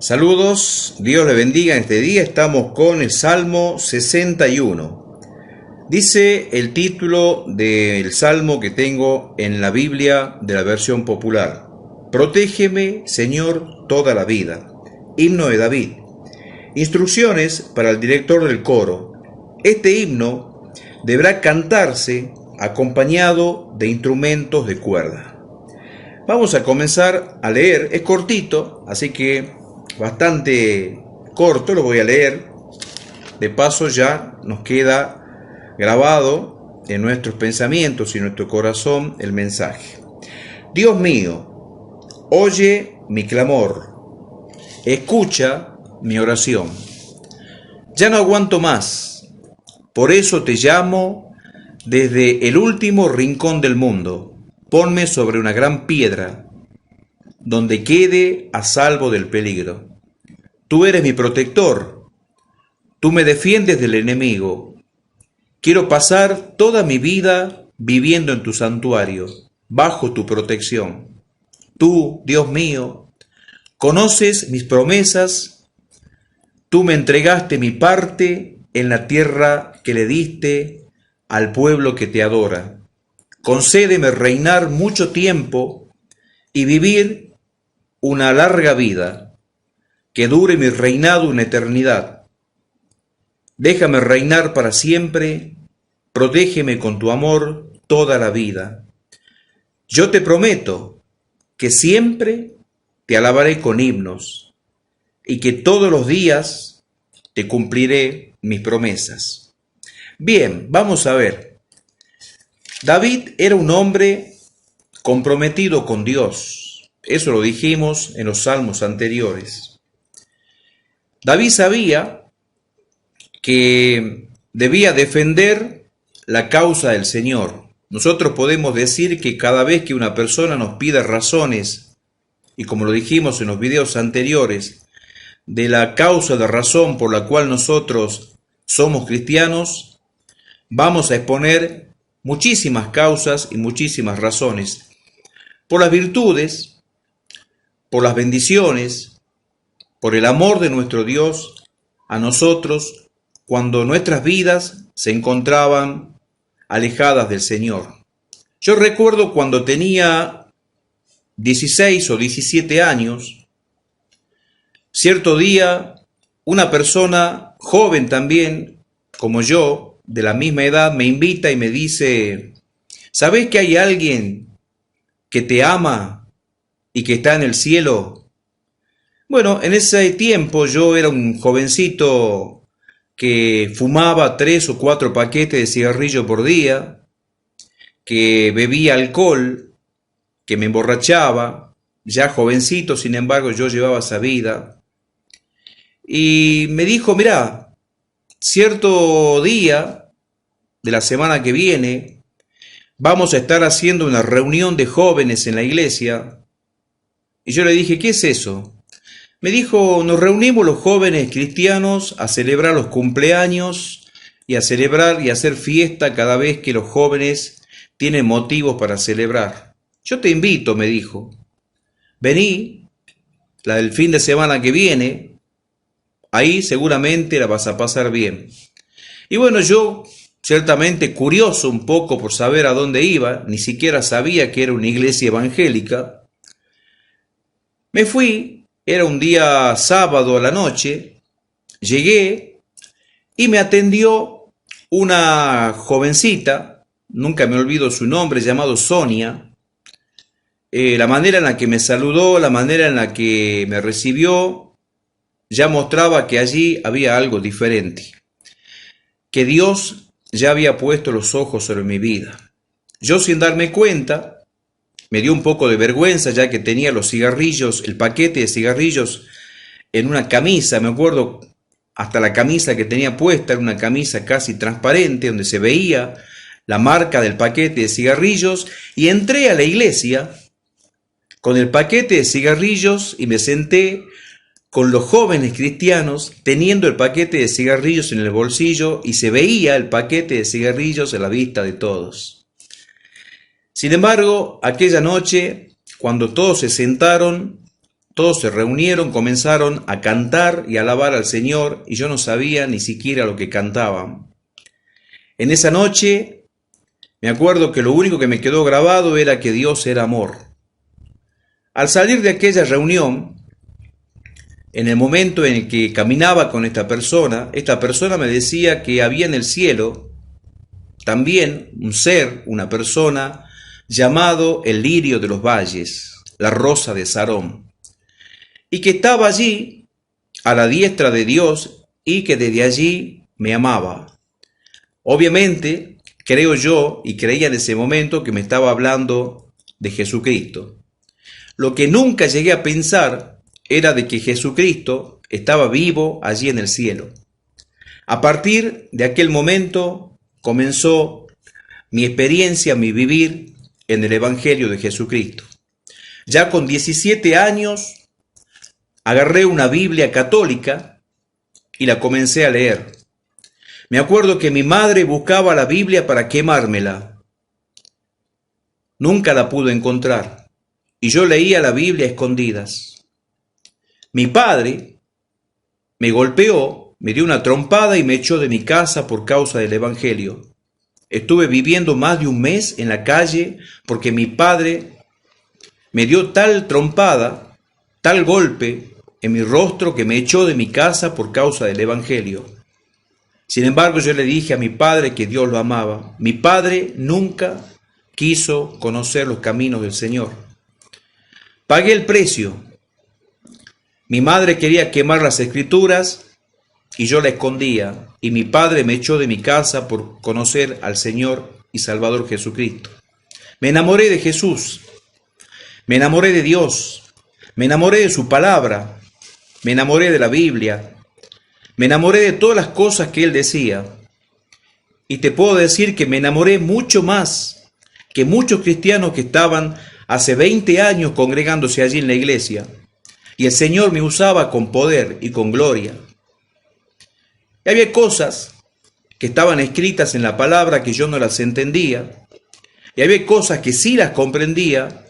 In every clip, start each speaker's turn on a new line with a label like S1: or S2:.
S1: Saludos, Dios le bendiga en este día. Estamos con el Salmo 61. Dice el título del Salmo que tengo en la Biblia de la versión popular: Protégeme, Señor, toda la vida. Himno de David. Instrucciones para el director del coro. Este himno deberá cantarse acompañado de instrumentos de cuerda. Vamos a comenzar a leer. Es cortito, así que bastante corto, lo voy a leer. De paso ya nos queda grabado en nuestros pensamientos y en nuestro corazón el mensaje. Dios mío, oye mi clamor, escucha mi oración. Ya no aguanto más, por eso te llamo desde el último rincón del mundo. Ponme sobre una gran piedra, donde quede a salvo del peligro. Tú eres mi protector, tú me defiendes del enemigo. Quiero pasar toda mi vida viviendo en tu santuario, bajo tu protección. Tú, Dios mío, conoces mis promesas, tú me entregaste mi parte en la tierra que le diste al pueblo que te adora. Concédeme reinar mucho tiempo y vivir una larga vida, que dure mi reinado una eternidad. Déjame reinar para siempre, protégeme con tu amor toda la vida. Yo te prometo que siempre te alabaré con himnos y que todos los días te cumpliré mis promesas. Bien, vamos a ver. David era un hombre comprometido con Dios. Eso lo dijimos en los salmos anteriores. David sabía que debía defender la causa del Señor. Nosotros podemos decir que cada vez que una persona nos pide razones, y como lo dijimos en los videos anteriores, de la causa de razón por la cual nosotros somos cristianos, vamos a exponer muchísimas causas y muchísimas razones. Por las virtudes, por las bendiciones, por el amor de nuestro Dios a nosotros cuando nuestras vidas se encontraban alejadas del Señor. Yo recuerdo cuando tenía 16 o 17 años, cierto día una persona joven también, como yo, de la misma edad, me invita y me dice: ¿sabés que hay alguien que te ama y que está en el cielo? Bueno, en ese tiempo yo era un jovencito que fumaba 3 o 4 paquetes de cigarrillo por día, que bebía alcohol, que me emborrachaba, ya jovencito, sin embargo yo llevaba esa vida. Y me dijo: mirá, cierto día de la semana que viene vamos a estar haciendo una reunión de jóvenes en la iglesia. Y yo le dije: ¿qué es eso? Me dijo: nos reunimos los jóvenes cristianos a celebrar los cumpleaños y a celebrar y a hacer fiesta cada vez que los jóvenes tienen motivos para celebrar. Yo te invito, me dijo. Vení, la del fin de semana que viene, ahí seguramente la vas a pasar bien. Y bueno, yo ciertamente curioso un poco por saber a dónde iba, ni siquiera sabía que era una iglesia evangélica. Me fui, era un día sábado a la noche, llegué y me atendió una jovencita, nunca me olvido su nombre, llamado Sonia. La manera en la que me saludó, la manera en la que me recibió, ya mostraba que allí había algo diferente, que Dios ya había puesto los ojos sobre mi vida. Yo, sin darme cuenta, me dio un poco de vergüenza, ya que tenía los cigarrillos, el paquete de cigarrillos en una camisa. Me acuerdo hasta la camisa que tenía puesta, era una camisa casi transparente, donde se veía la marca del paquete de cigarrillos. Y entré a la iglesia con el paquete de cigarrillos y me senté con los jóvenes cristianos teniendo el paquete de cigarrillos en el bolsillo, y se veía el paquete de cigarrillos a la vista de todos. Sin embargo, aquella noche, cuando todos se sentaron, todos se reunieron, comenzaron a cantar y a alabar al Señor, y yo no sabía ni siquiera lo que cantaban. En esa noche me acuerdo que lo único que me quedó grabado era que Dios era amor. Al salir de aquella reunión, en el momento en el que caminaba con esta persona me decía que había en el cielo también un ser, una persona, llamado el lirio de los valles, la rosa de Sarón, y que estaba allí a la diestra de Dios y que desde allí me amaba. Obviamente, creo yo y creía en ese momento que me estaba hablando de Jesucristo. Lo que nunca llegué a pensar era de que Jesucristo estaba vivo allí en el cielo. A partir de aquel momento comenzó mi experiencia, mi vivir en el Evangelio de Jesucristo. Ya con 17 años agarré una Biblia católica y la comencé a leer. Me acuerdo que mi madre buscaba la Biblia para quemármela. Nunca la pudo encontrar y yo leía la Biblia a escondidas. Mi padre me golpeó, me dio una trompada y me echó de mi casa por causa del Evangelio. Estuve viviendo más de un mes en la calle porque mi padre me dio tal trompada, tal golpe en mi rostro que me echó de mi casa por causa del Evangelio. Sin embargo, yo le dije a mi padre que Dios lo amaba. Mi padre nunca quiso conocer los caminos del Señor. Pagué el precio. Mi madre quería quemar las Escrituras y yo la escondía, y mi padre me echó de mi casa por conocer al Señor y Salvador Jesucristo. Me enamoré de Jesús, me enamoré de Dios, me enamoré de su palabra, me enamoré de la Biblia, me enamoré de todas las cosas que Él decía. Y te puedo decir que me enamoré mucho más que muchos cristianos que estaban hace 20 años congregándose allí en la iglesia. Y el Señor me usaba con poder y con gloria. Y había cosas que estaban escritas en la palabra que yo no las entendía. Y había cosas que sí las comprendía,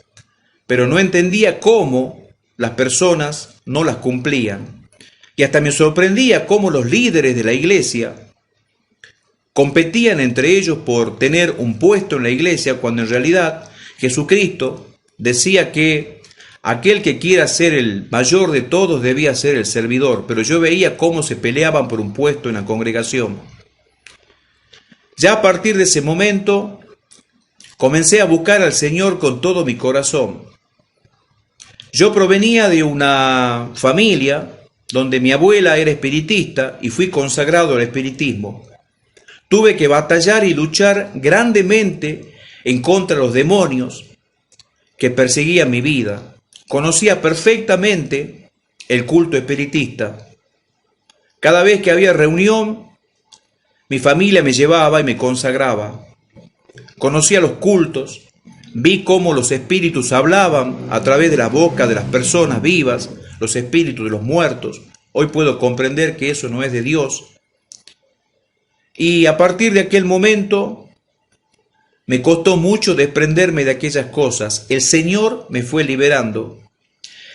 S1: pero no entendía cómo las personas no las cumplían. Y hasta me sorprendía cómo los líderes de la iglesia competían entre ellos por tener un puesto en la iglesia, cuando en realidad Jesucristo decía que aquel que quiera ser el mayor de todos debía ser el servidor, pero yo veía cómo se peleaban por un puesto en la congregación. Ya a partir de ese momento comencé a buscar al Señor con todo mi corazón. Yo provenía de una familia donde mi abuela era espiritista y fui consagrado al espiritismo. Tuve que batallar y luchar grandemente en contra de los demonios que perseguían mi vida. Conocía perfectamente el culto espiritista. Cada vez que había reunión, mi familia me llevaba y me consagraba. Conocía los cultos, vi cómo los espíritus hablaban a través de la boca de las personas vivas, los espíritus de los muertos. Hoy puedo comprender que eso no es de Dios. Y a partir de aquel momento me costó mucho desprenderme de aquellas cosas. El Señor me fue liberando.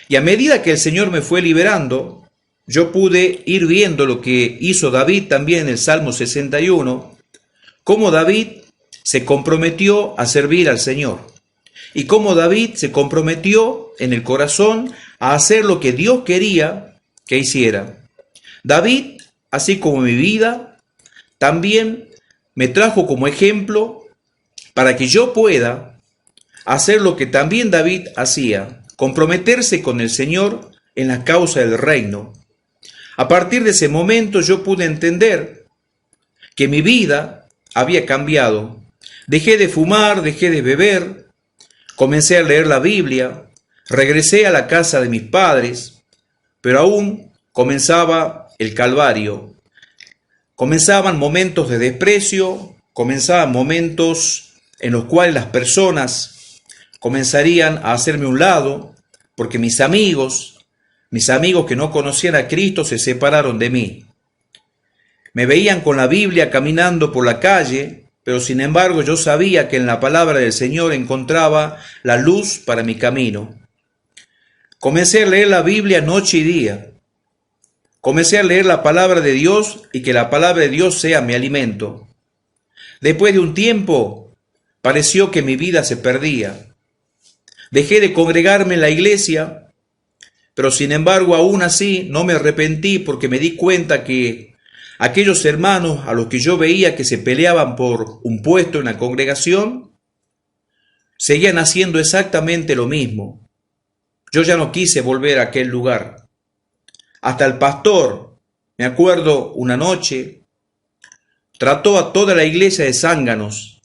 S1: Y a medida que el Señor me fue liberando, yo pude ir viendo lo que hizo David también en el Salmo 61, cómo David se comprometió a servir al Señor. Y cómo David se comprometió en el corazón a hacer lo que Dios quería que hiciera. David, así como mi vida, también me trajo como ejemplo para que yo pueda hacer lo que también David hacía, comprometerse con el Señor en la causa del reino. A partir de ese momento yo pude entender que mi vida había cambiado. Dejé de fumar, dejé de beber, comencé a leer la Biblia, regresé a la casa de mis padres, pero aún comenzaba el Calvario. Comenzaban momentos de desprecio, comenzaban momentos en los cuales las personas comenzarían a hacerme un lado, porque mis amigos que no conocían a Cristo se separaron de mí. Me veían con la Biblia caminando por la calle, pero sin embargo yo sabía que en la palabra del Señor encontraba la luz para mi camino. Comencé a leer la Biblia noche y día. Comencé a leer la palabra de Dios y que la palabra de Dios sea mi alimento. Después de un tiempo, pareció que mi vida se perdía. Dejé de congregarme en la iglesia, pero sin embargo aún así no me arrepentí porque me di cuenta que aquellos hermanos a los que yo veía que se peleaban por un puesto en la congregación, seguían haciendo exactamente lo mismo. Yo ya no quise volver a aquel lugar. Hasta el pastor, me acuerdo una noche, trató a toda la iglesia de zánganos.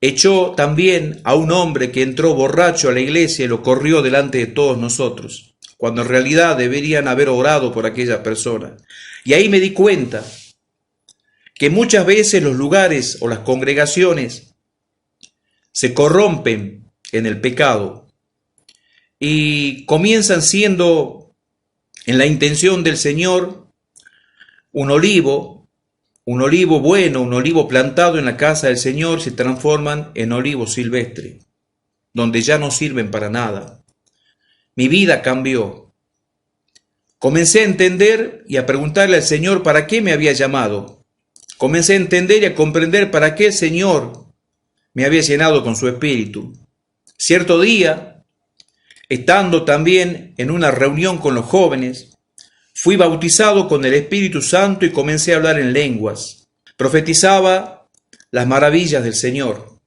S1: Echó también a un hombre que entró borracho a la iglesia y lo corrió delante de todos nosotros, cuando en realidad deberían haber orado por aquella persona. Y ahí me di cuenta que muchas veces los lugares o las congregaciones se corrompen en el pecado y comienzan siendo, en la intención del Señor, un olivo bueno, un olivo plantado en la casa del Señor, se transforman en olivo silvestre, donde ya no sirven para nada. Mi vida cambió. Comencé a entender y a preguntarle al Señor para qué me había llamado. Comencé a entender y a comprender para qué el Señor me había llenado con su espíritu. Cierto día, estando también en una reunión con los jóvenes, fui bautizado con el Espíritu Santo y comencé a hablar en lenguas. Profetizaba las maravillas del Señor.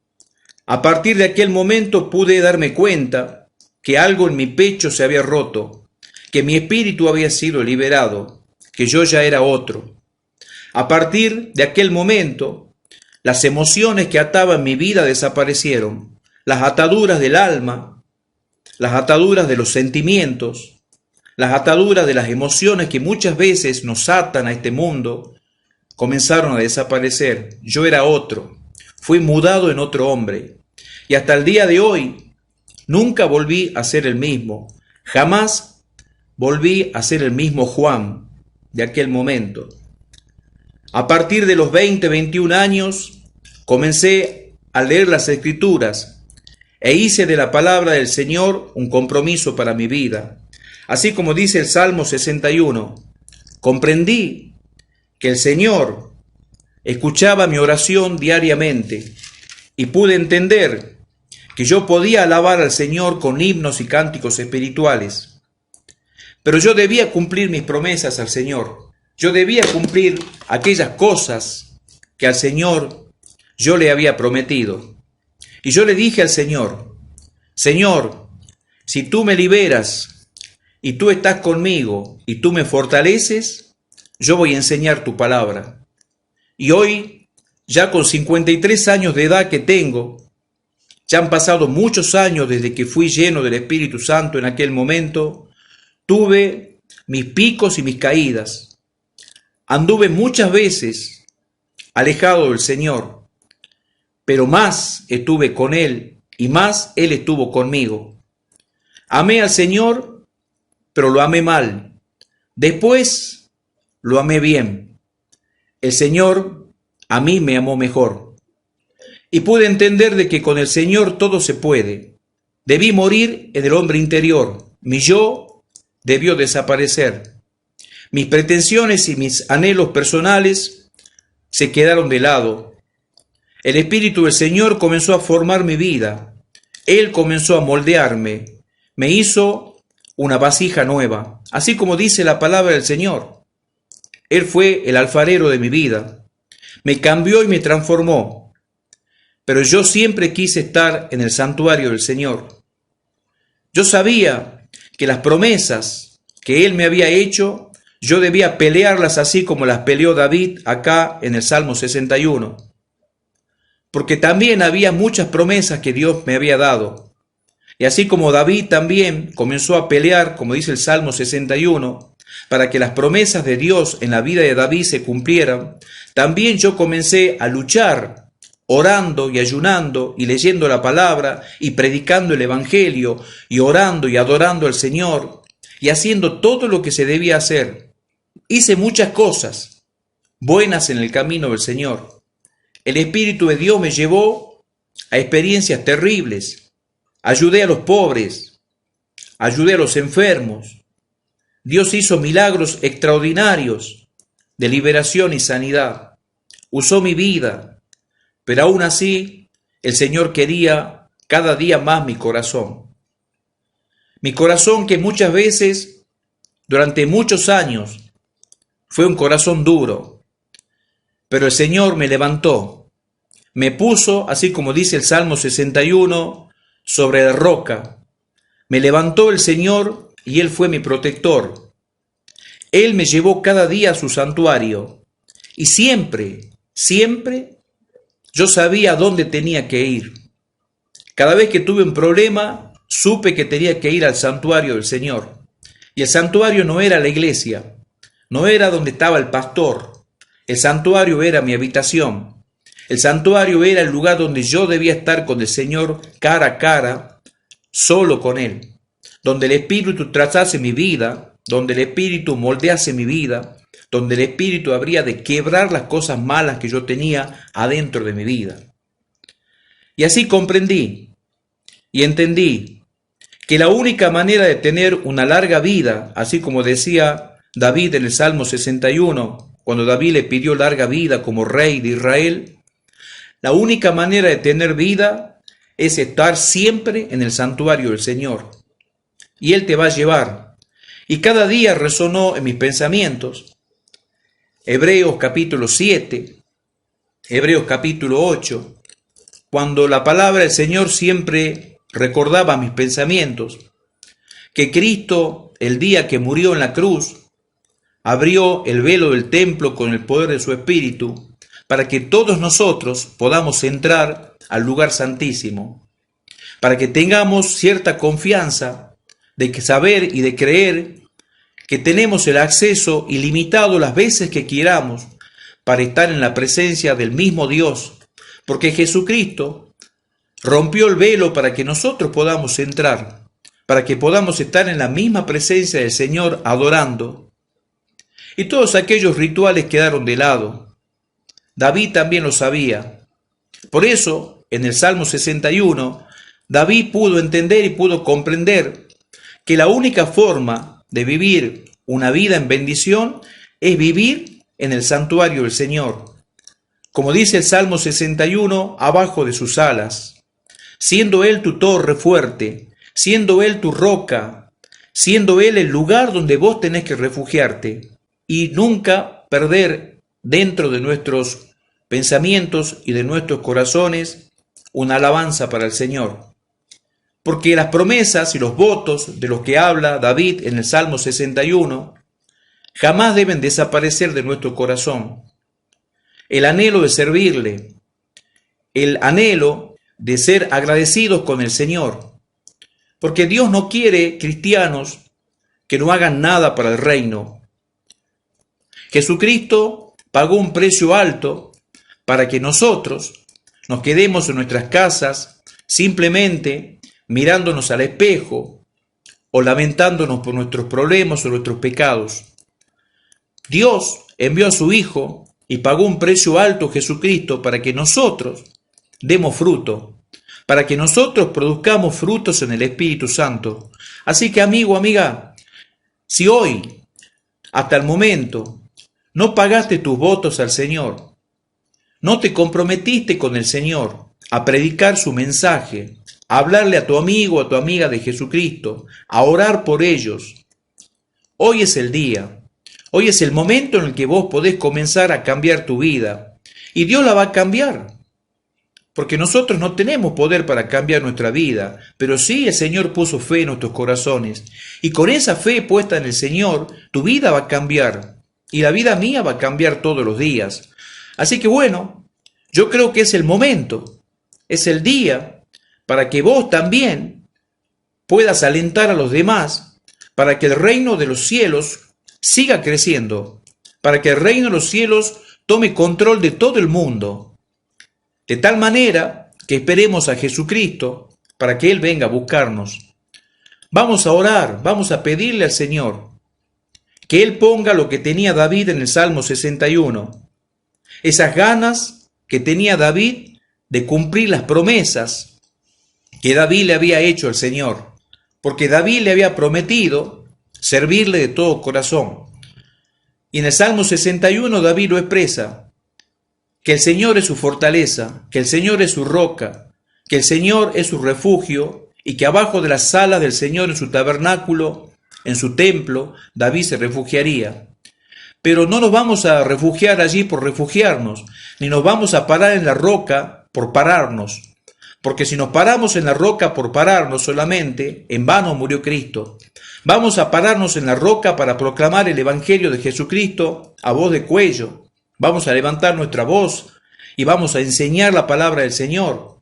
S1: A partir de aquel momento pude darme cuenta que algo en mi pecho se había roto, que mi espíritu había sido liberado, que yo ya era otro. A partir de aquel momento, las emociones que ataban mi vida desaparecieron, las ataduras del alma, las ataduras de los sentimientos, las ataduras de las emociones que muchas veces nos atan a este mundo, comenzaron a desaparecer. Yo era otro, fui mudado en otro hombre. Y hasta el día de hoy, nunca volví a ser el mismo. Jamás volví a ser el mismo Juan de aquel momento. A partir de los 20, 21 años, comencé a leer las Escrituras e hice de la palabra del Señor un compromiso para mi vida. Así como dice el Salmo 61, comprendí que el Señor escuchaba mi oración diariamente y pude entender que yo podía alabar al Señor con himnos y cánticos espirituales. Pero yo debía cumplir mis promesas al Señor. Yo debía cumplir aquellas cosas que al Señor yo le había prometido. Y yo le dije al Señor, Señor, si tú me liberas y tú estás conmigo y tú me fortaleces, yo voy a enseñar tu palabra. Y hoy, ya con 53 años de edad que tengo, ya han pasado muchos años desde que fui lleno del Espíritu Santo en aquel momento, tuve mis picos y mis caídas. Anduve muchas veces alejado del Señor, pero más estuve con Él y más Él estuvo conmigo. Amé al Señor, pero lo amé mal. Después lo amé bien. El Señor a mí me amó mejor. Y pude entender de que con el Señor todo se puede. Debí morir en el hombre interior. Mi yo debió desaparecer. Mis pretensiones y mis anhelos personales se quedaron de lado. El Espíritu del Señor comenzó a formar mi vida. Él comenzó a moldearme. Me hizo una vasija nueva, así como dice la palabra del Señor. Él fue el alfarero de mi vida. Me cambió y me transformó. Pero yo siempre quise estar en el santuario del Señor. Yo sabía que las promesas que Él me había hecho, yo debía pelearlas así como las peleó David acá en el Salmo 61. Porque también había muchas promesas que Dios me había dado. Y así como David también comenzó a pelear, como dice el Salmo 61, para que las promesas de Dios en la vida de David se cumplieran, también yo comencé a luchar, orando y ayunando y leyendo la palabra y predicando el Evangelio y orando y adorando al Señor y haciendo todo lo que se debía hacer. Hice muchas cosas buenas en el camino del Señor. El Espíritu de Dios me llevó a experiencias terribles. Ayudé a los pobres, ayudé a los enfermos. Dios hizo milagros extraordinarios de liberación y sanidad. Usó mi vida, pero aún así el Señor quería cada día más mi corazón. Mi corazón que muchas veces, durante muchos años, fue un corazón duro, pero el Señor me levantó, me puso, así como dice el Salmo 61, sobre la roca. Me levantó el Señor y Él fue mi protector. Él me llevó cada día a su santuario y siempre yo sabía a dónde tenía que ir. Cada vez que tuve un problema, supe que tenía que ir al santuario del Señor. Y el santuario no era la iglesia, no era donde estaba el pastor. El santuario era mi habitación. El santuario era el lugar donde yo debía estar con el Señor cara a cara, solo con Él. Donde el Espíritu trazase mi vida, donde el Espíritu moldease mi vida, donde el Espíritu habría de quebrar las cosas malas que yo tenía adentro de mi vida. Y así comprendí y entendí que la única manera de tener una larga vida, así como decía David en el Salmo 61, cuando David le pidió larga vida como rey de Israel, la única manera de tener vida es estar siempre en el santuario del Señor. Y Él te va a llevar. Y cada día resonó en mis pensamientos Hebreos capítulo 7, Hebreos capítulo 8, cuando la palabra del Señor siempre recordaba mis pensamientos, que Cristo, el día que murió en la cruz, abrió el velo del templo con el poder de su Espíritu, para que todos nosotros podamos entrar al lugar santísimo, para que tengamos cierta confianza de saber y de creer que tenemos el acceso ilimitado las veces que queramos para estar en la presencia del mismo Dios, porque Jesucristo rompió el velo para que nosotros podamos entrar, para que podamos estar en la misma presencia del Señor adorando. Y todos aquellos rituales quedaron de lado. David también lo sabía. Por eso, en el Salmo 61, David pudo entender y pudo comprender que la única forma de vivir una vida en bendición es vivir en el santuario del Señor. Como dice el Salmo 61, abajo de sus alas, siendo Él tu torre fuerte, siendo Él tu roca, siendo Él el lugar donde vos tenés que refugiarte y nunca perder dentro de nuestros pensamientos y de nuestros corazones una alabanza para el Señor. Porque las promesas y los votos de los que habla David en el Salmo 61 jamás deben desaparecer de nuestro corazón. El anhelo de servirle, el anhelo de ser agradecidos con el Señor. Porque Dios no quiere cristianos que no hagan nada para el reino. Jesucristo pagó un precio alto para que nosotros nos quedemos en nuestras casas simplemente mirándonos al espejo o lamentándonos por nuestros problemas o nuestros pecados. Dios envió a su Hijo y pagó un precio alto, Jesucristo, para que nosotros demos fruto, para que nosotros produzcamos frutos en el Espíritu Santo. Así que, amigo, amiga, si hoy, hasta el momento, no pagaste tus votos al Señor, no te comprometiste con el Señor a predicar su mensaje, a hablarle a tu amigo o a tu amiga de Jesucristo, a orar por ellos, hoy es el día, hoy es el momento en el que vos podés comenzar a cambiar tu vida. Y Dios la va a cambiar, porque nosotros no tenemos poder para cambiar nuestra vida, pero sí el Señor puso fe en nuestros corazones. Y con esa fe puesta en el Señor, tu vida va a cambiar, y la vida mía va a cambiar todos los días. Así que bueno, yo creo que es el momento, es el día para que vos también puedas alentar a los demás, para que el reino de los cielos siga creciendo, para que el reino de los cielos tome control de todo el mundo, de tal manera que esperemos a Jesucristo para que Él venga a buscarnos. Vamos a orar, vamos a pedirle al Señor que Él ponga lo que tenía David en el Salmo 61, esas ganas que tenía David de cumplir las promesas que David le había hecho al Señor, porque David le había prometido servirle de todo corazón. Y en el Salmo 61 David lo expresa, que el Señor es su fortaleza, que el Señor es su roca, que el Señor es su refugio, y que abajo de las alas del Señor en su tabernáculo, en su templo, David se refugiaría. Pero no nos vamos a refugiar allí por refugiarnos, ni nos vamos a parar en la roca por pararnos. Porque si nos paramos en la roca por pararnos solamente, en vano murió Cristo. Vamos a pararnos en la roca para proclamar el Evangelio de Jesucristo a voz de cuello. Vamos a levantar nuestra voz y vamos a enseñar la palabra del Señor.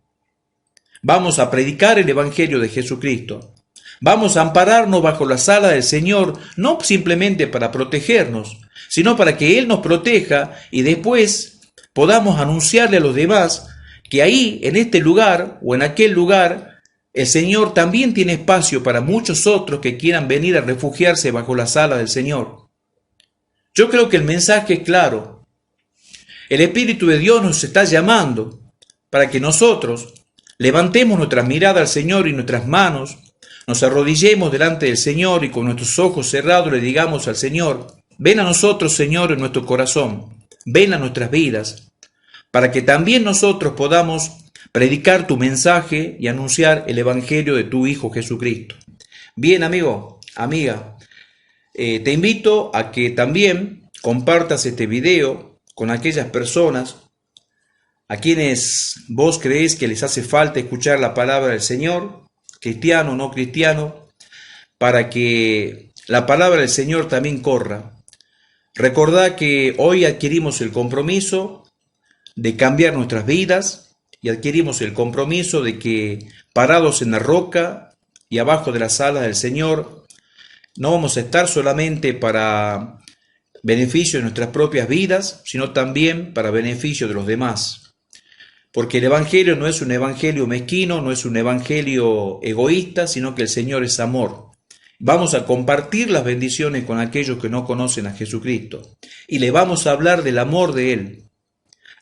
S1: Vamos a predicar el Evangelio de Jesucristo. Vamos a ampararnos bajo las alas del Señor, no simplemente para protegernos, sino para que Él nos proteja y después podamos anunciarle a los demás que ahí, en este lugar o en aquel lugar, el Señor también tiene espacio para muchos otros que quieran venir a refugiarse bajo las alas del Señor. Yo creo que el mensaje es claro. El Espíritu de Dios nos está llamando para que nosotros levantemos nuestra mirada al Señor y nuestras manos, nos arrodillemos delante del Señor y con nuestros ojos cerrados le digamos al Señor, ven a nosotros, Señor, en nuestro corazón, ven a nuestras vidas, para que también nosotros podamos predicar tu mensaje y anunciar el Evangelio de tu Hijo Jesucristo. Bien, amigo, amiga, te invito a que también compartas este video con aquellas personas a quienes vos creéis que les hace falta escuchar la palabra del Señor, cristiano o no cristiano, para que la palabra del Señor también corra. Recordá que hoy adquirimos el compromiso de cambiar nuestras vidas y adquirimos el compromiso de que parados en la roca y abajo de las alas del Señor, no vamos a estar solamente para beneficio de nuestras propias vidas, sino también para beneficio de los demás. Porque el Evangelio no es un evangelio mezquino, no es un evangelio egoísta, sino que el Señor es amor. Vamos a compartir las bendiciones con aquellos que no conocen a Jesucristo y le vamos a hablar del amor de Él.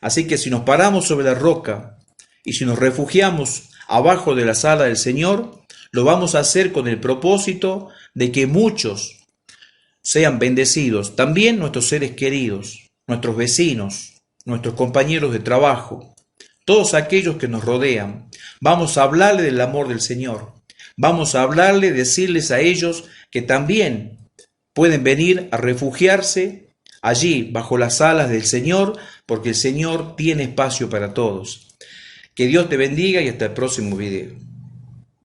S1: Así que si nos paramos sobre la roca y si nos refugiamos abajo de las alas del Señor, lo vamos a hacer con el propósito de que muchos sean bendecidos, también nuestros seres queridos, nuestros vecinos, nuestros compañeros de trabajo, todos aquellos que nos rodean. Vamos a hablarle del amor del Señor. Vamos a hablarle, decirles a ellos que también pueden venir a refugiarse allí bajo las alas del Señor, porque el Señor tiene espacio para todos. Que Dios te bendiga y hasta el próximo video.